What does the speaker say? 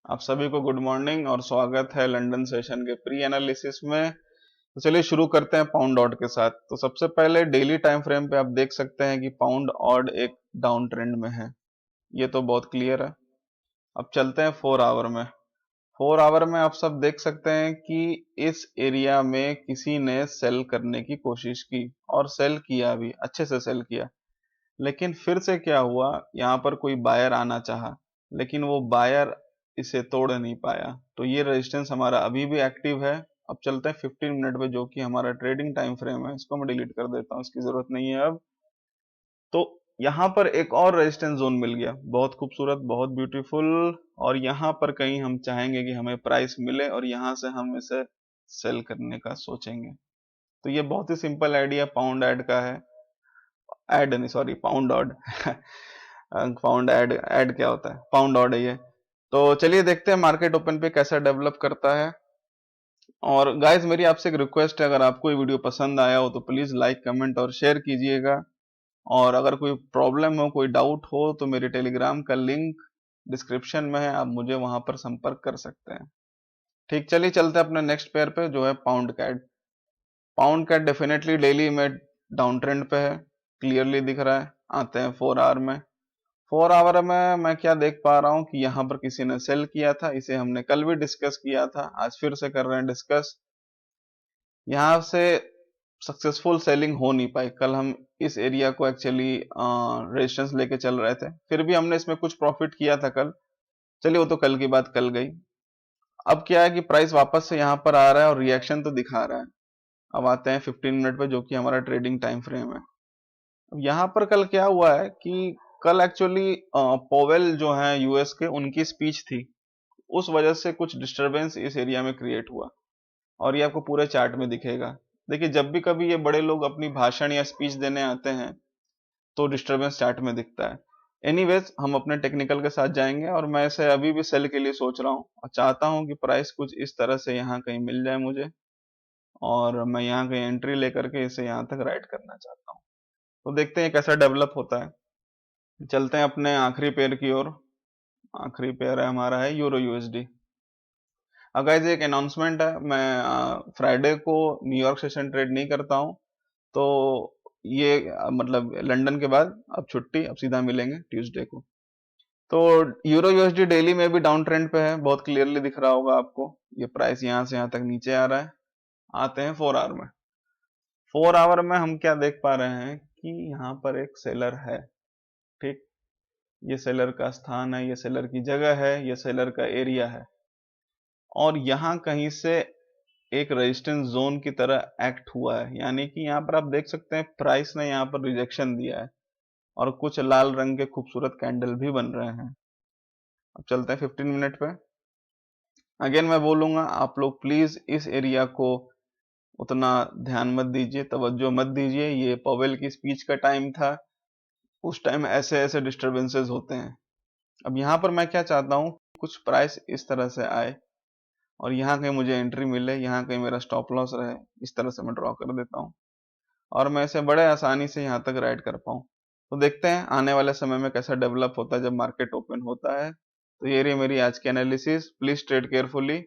आप सभी को गुड मॉर्निंग और स्वागत है लंदन सेशन के प्री एनालिसिस में। तो चलिए शुरू करते हैं पाउंड ऑड के साथ। तो सबसे पहले डेली टाइम फ्रेम पे आप देख सकते हैं कि पाउंड ऑड एक डाउन ट्रेंड में है, ये तो बहुत क्लियर है। अब चलते हैं 4 आवर में। 4 आवर में आप सब देख सकते हैं कि इस एरिया में किसी ने सेल करने की कोशिश की और सेल किया भी, अच्छे से सेल किया। लेकिन फिर से क्या हुआ, यहाँ पर कोई बायर आना चाहा लेकिन वो बायर इसे तोड़ नहीं पाया। तो ये रेजिस्टेंस हमारा अभी भी एक्टिव है। अब चलते हैं 15 मिनट पे, जो कि हमारा ट्रेडिंग टाइम फ्रेम है। इसको मैं डिलीट कर देता हूँ, इसकी जरूरत नहीं है अब। तो यहाँ पर एक और रेजिस्टेंस जोन मिल गया, बहुत खूबसूरत, बहुत ब्यूटीफुल। और यहाँ पर कहीं हम चाहेंगे कि हमें प्राइस मिले और यहाँ से हम इसे सेल करने का सोचेंगे। तो ये बहुत ही सिंपल आइडिया पाउंड ऐड का है। ऐड नहीं, sorry, pound odd. Pound add, add क्या होता है, पाउंड ऑड है ये। तो चलिए देखते हैं मार्केट ओपन पे कैसा डेवलप करता है। और गाइस, मेरी आपसे एक रिक्वेस्ट है, अगर आपको ये वीडियो पसंद आया हो तो प्लीज लाइक, कमेंट और शेयर कीजिएगा। और अगर कोई प्रॉब्लम हो, कोई डाउट हो, तो मेरे टेलीग्राम का लिंक डिस्क्रिप्शन में है, आप मुझे वहां पर संपर्क कर सकते हैं। ठीक, चलिए चलते हैं अपने नेक्स्ट पेयर पे, जो है pound CAD. Pound CAD definitely daily में डाउन ट्रेंड पे है, क्लियरली दिख रहा है। आते हैं 4 आवर में। 4 आवर में मैं क्या देख पा रहा हूं कि यहाँ पर किसी ने सेल किया था। इसे हमने कल भी डिस्कस किया था, आज फिर से कर रहे हैं डिस्कस। यहाँ से सक्सेसफुल सेलिंग हो नहीं पाई। कल हम इस एरिया को एक्चुअली रेजिस्टेंस लेके चल रहे थे, फिर भी हमने इसमें कुछ प्रॉफिट किया था कल। चलिए, वो तो कल की बात कल गई। अब क्या है कि प्राइस वापस से यहाँ पर आ रहा है और रिएक्शन तो दिखा रहा है। अब आते हैं 15 मिनट पे, जो कि हमारा ट्रेडिंग टाइम फ्रेम है। अब यहाँ पर कल क्या हुआ है कि कल एक्चुअली पोवेल जो है यूएस के, उनकी स्पीच थी। उस वजह से कुछ डिस्टरबेंस इस एरिया में क्रिएट हुआ और ये आपको पूरे चार्ट में दिखेगा। देखिए, जब भी कभी ये बड़े लोग अपनी भाषण या स्पीच देने आते हैं तो डिस्टरबेंस चार्ट में दिखता है। एनीवेज, हम अपने टेक्निकल के साथ जाएंगे और मैं इसे अभी भी सेल के लिए सोच रहा हूँ और चाहता हूँ कि प्राइस कुछ इस तरह से यहाँ कहीं मिल जाए मुझे, और मैं यहाँ कहीं एंट्री लेकर के इसे यहाँ तक राइड करना चाहता हूँ। तो देखते हैं कैसा डेवलप होता है। चलते हैं अपने आखिरी पेयर की ओर। आखिरी पेयर है हमारा, है यूरो यूएसडी। गाइस, एक अनाउंसमेंट है, मैं फ्राइडे को न्यूयॉर्क सेशन ट्रेड नहीं करता हूँ। तो ये मतलब लंदन के बाद अब छुट्टी, अब सीधा मिलेंगे ट्यूसडे को। तो यूरो यूएसडी डेली में भी डाउन ट्रेंड पे है, बहुत क्लियरली दिख रहा होगा आपको। ये प्राइस यहाँ से यहाँ तक नीचे आ रहा है। आते हैं 4 आवर में। 4 आवर में हम क्या देख पा रहे हैं कि यहाँ पर एक सेलर है। ठीक, ये सेलर का स्थान है, ये सेलर की जगह है, ये सेलर का एरिया है। और यहाँ कहीं से एक रेजिस्टेंस जोन की तरह एक्ट हुआ है, यानी कि यहाँ पर आप देख सकते हैं प्राइस ने यहाँ पर रिजेक्शन दिया है और कुछ लाल रंग के खूबसूरत कैंडल भी बन रहे हैं। अब चलते हैं 15 मिनट पे। अगेन मैं बोलूंगा, आप लोग प्लीज इस एरिया को उतना ध्यान मत दीजिए, तवज्जो मत दीजिए। ये पवेल की स्पीच का टाइम था, उस टाइम ऐसे ऐसे डिस्टरबेंसेस होते हैं। अब यहाँ पर मैं क्या चाहता हूँ, कुछ प्राइस इस तरह से आए और यहाँ कहीं मुझे एंट्री मिले, यहाँ कहीं मेरा स्टॉप लॉस रहे। इस तरह से मैं ड्रॉ कर देता हूँ और मैं इसे बड़े आसानी से यहाँ तक राइड कर पाऊँ। तो देखते हैं आने वाले समय में कैसा डेवलप होता है जब मार्केट ओपन होता है। तो ये रही मेरी आज की एनालिसिस। Please trade carefully.